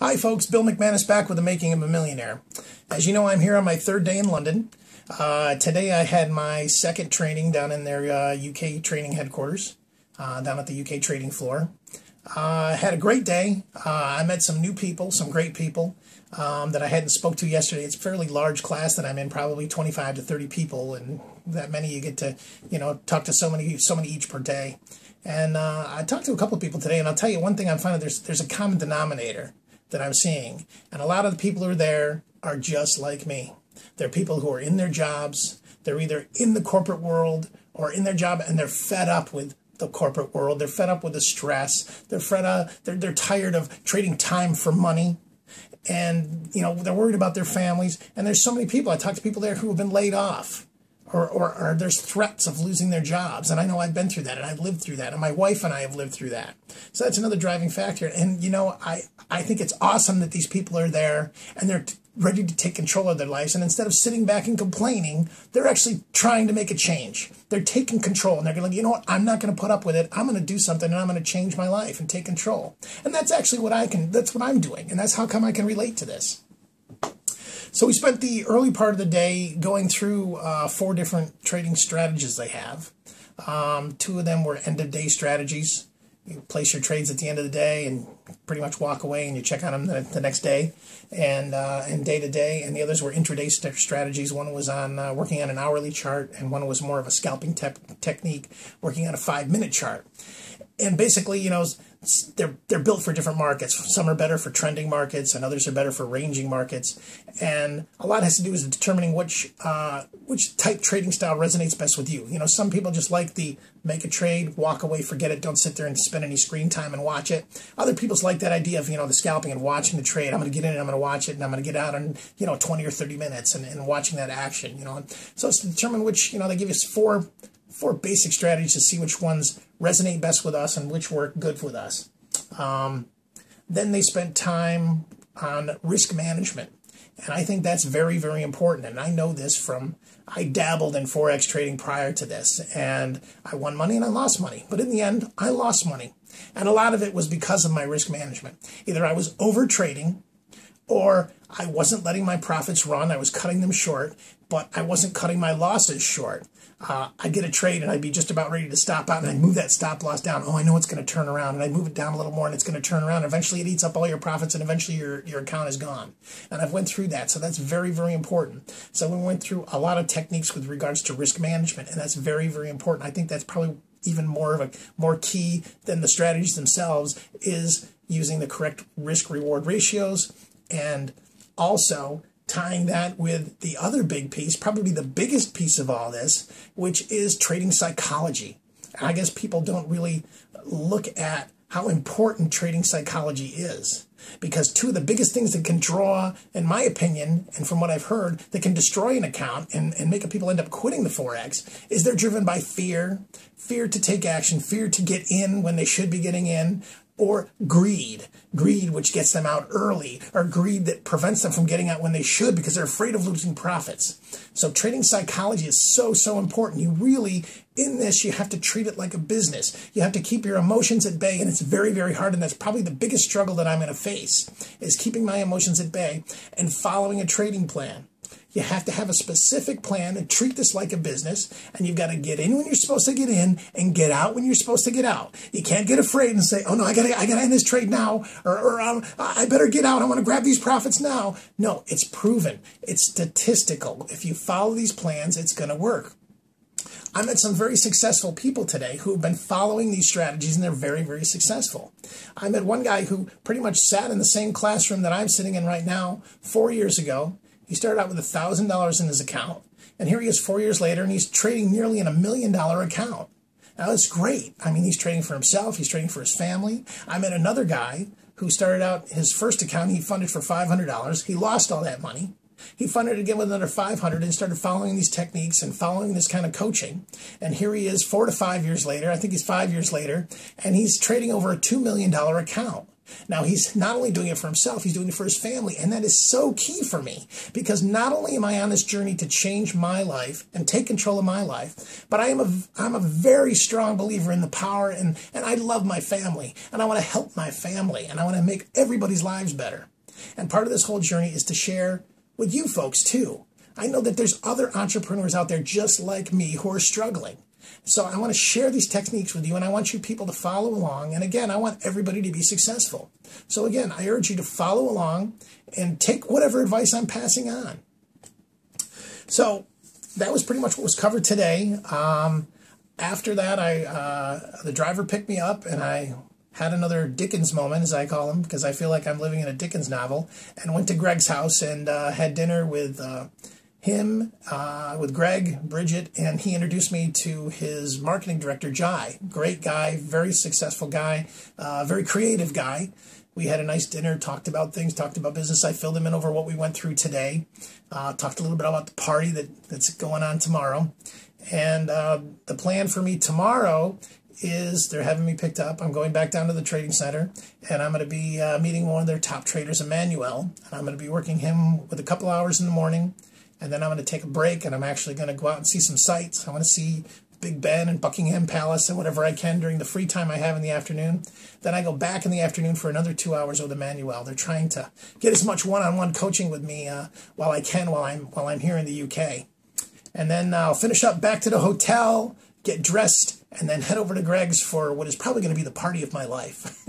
Hi folks, Bill McManus back with The Making of a Millionaire. As you know, I'm here on my third day in London. Today I had my second training down in their UK training headquarters, down at the UK trading floor. Had a great day. I met some new people, some great people that I hadn't spoke to yesterday. It's a fairly large class that I'm in, probably 25 to 30 people, and that many you get to, talk to so many each per day. And I talked to a couple of people today, and I'll tell you one thing I'm finding, there's a common denominator that I'm seeing. And a lot of the people who are there are just like me. They're people who are in their jobs. They're either in the corporate world or in their job, and they're fed up with the corporate world. They're fed up with the stress. They're tired of trading time for money. And, they're worried about their families. And there's so many people. I talk to people there who have been laid off. Or there's threats of losing their jobs. And I know I've been through that, and I've lived through that, and my wife and I have lived through that. So that's another driving factor. And, I think it's awesome that these people are there, and they're ready to take control of their lives. And instead of sitting back and complaining, they're actually trying to make a change. They're taking control, and they're going to, you know what, I'm not going to put up with it. I'm going to do something, and I'm going to change my life and take control. And that's actually that's what I'm doing. And that's how come I can relate to this. So we spent the early part of the day going through 4 different trading strategies they have. 2 of them were end-of-day strategies. You place your trades at the end of the day and pretty much walk away, and you check on them the next day and day-to-day. And the others were intraday strategies. One was on working on an hourly chart, and one was more of a scalping technique, working on a 5-minute chart. And basically, they're built for different markets. Some are better for trending markets, and others are better for ranging markets. And a lot has to do with determining which type trading style resonates best with you. Some people just like the make a trade, walk away, forget it, don't sit there and spend any screen time and watch it. Other people like that idea of, the scalping and watching the trade. I'm going to get in and I'm going to watch it, and I'm going to get out in, 20 or 30 minutes and watching that action, So it's to determine which, they give us four basic strategies to see which ones resonate best with us and which work good with us. Then they spent time on risk management. And I think that's very, very important. And I know this I dabbled in Forex trading prior to this. And I won money and I lost money. But in the end, I lost money. And a lot of it was because of my risk management. Either I was over trading, or I wasn't letting my profits run. I was cutting them short, but I wasn't cutting my losses short. I'd get a trade and I'd be just about ready to stop out, and I'd move that stop loss down. Oh, I know it's going to turn around. And I'd move it down a little more, and it's going to turn around. Eventually it eats up all your profits, and eventually your account is gone. And I've went through that. So that's very, very important. So we went through a lot of techniques with regards to risk management, and that's very, very important. I think that's probably even more key than the strategies themselves, is using the correct risk-reward ratios, and also tying that with the other big piece, probably the biggest piece of all this, which is trading psychology. And I guess people don't really look at how important trading psychology is, because 2 of the biggest things that can draw, in my opinion, and from what I've heard, that can destroy an account and make people end up quitting the Forex, is they're driven by fear to take action, fear to get in when they should be getting in, or greed, which gets them out early, or greed that prevents them from getting out when they should because they're afraid of losing profits. So trading psychology is so, so important. You really, in this, you have to treat it like a business. You have to keep your emotions at bay, and it's very, very hard, and that's probably the biggest struggle that I'm going to face, is keeping my emotions at bay and following a trading plan. You have to have a specific plan and treat this like a business, and you've got to get in when you're supposed to get in and get out when you're supposed to get out. You can't get afraid and say, oh no, I gotta end this trade now, or I better get out, I want to grab these profits now. No, it's proven. It's statistical. If you follow these plans, it's going to work. I met some very successful people today who have been following these strategies, and they're very, very successful. I met one guy who pretty much sat in the same classroom that I'm sitting in right now 4 years ago. He started out with $1,000 in his account, and here he is 4 years later, and he's trading nearly in $1 million account. Now, that's great. I mean, he's trading for himself. He's trading for his family. I met another guy who started out his first account. He funded for $500. He lost all that money. He funded it again with another $500 and started following these techniques and following this kind of coaching. And here he is 4 to 5 years later. I think he's 5 years later, and he's trading over a $2 million account. Now, he's not only doing it for himself, he's doing it for his family. And that is so key for me, because not only am I on this journey to change my life and take control of my life, but I'm a very strong believer in the power, and I love my family, and I want to help my family, and I want to make everybody's lives better. And part of this whole journey is to share with you folks too. I know that there's other entrepreneurs out there just like me who are struggling. So I want to share these techniques with you, and I want you people to follow along. And again, I want everybody to be successful. So again, I urge you to follow along and take whatever advice I'm passing on. So that was pretty much what was covered today. After that, the driver picked me up, and I had another Dickens moment, as I call him, because I feel like I'm living in a Dickens novel, and went to Greg's house and had dinner with him, with Greg, Bridget, and he introduced me to his marketing director, Jai. Great guy, very successful guy, very creative guy. We had a nice dinner, talked about things, talked about business. I filled him in over what we went through today, talked a little bit about the party that's going on tomorrow. And the plan for me tomorrow is they're having me picked up. I'm going back down to the trading center, and I'm going to be meeting one of their top traders, Emmanuel, and I'm going to be working him with a couple hours in the morning. And then I'm going to take a break, and I'm actually going to go out and see some sights. I want to see Big Ben and Buckingham Palace and whatever I can during the free time I have in the afternoon. Then I go back in the afternoon for another 2 hours with Emmanuel. They're trying to get as much one-on-one coaching with me while I can while I'm here in the UK. And then I'll finish up back to the hotel, get dressed, and then head over to Greg's for what is probably going to be the party of my life.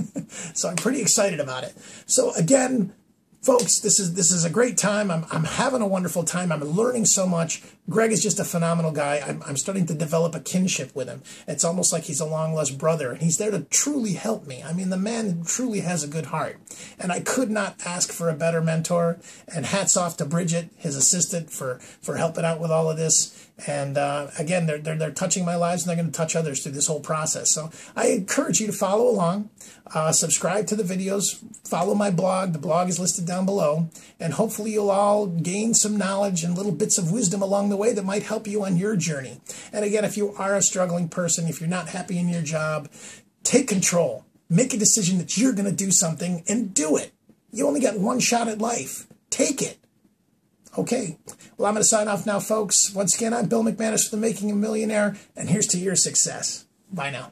So I'm pretty excited about it. So again, folks, this is a great time. I'm having a wonderful time. I'm learning so much. Greg is just a phenomenal guy. I'm starting to develop a kinship with him. It's almost like he's a long-lost brother, and he's there to truly help me. I mean, the man truly has a good heart, and I could not ask for a better mentor. And hats off to Bridget, his assistant, for helping out with all of this. And again, they're touching my lives, and they're going to touch others through this whole process. So I encourage you to follow along, subscribe to the videos, follow my blog. The blog is listed down below, and hopefully you'll all gain some knowledge and little bits of wisdom along the way that might help you on your journey. And again, if you are a struggling person, if you're not happy in your job, take control. Make a decision that you're going to do something, and do it. You only got one shot at life. Take it. Okay, well, I'm going to sign off now, folks. Once again, I'm Bill McManus for The Making a Millionaire, and here's to your success. Bye now.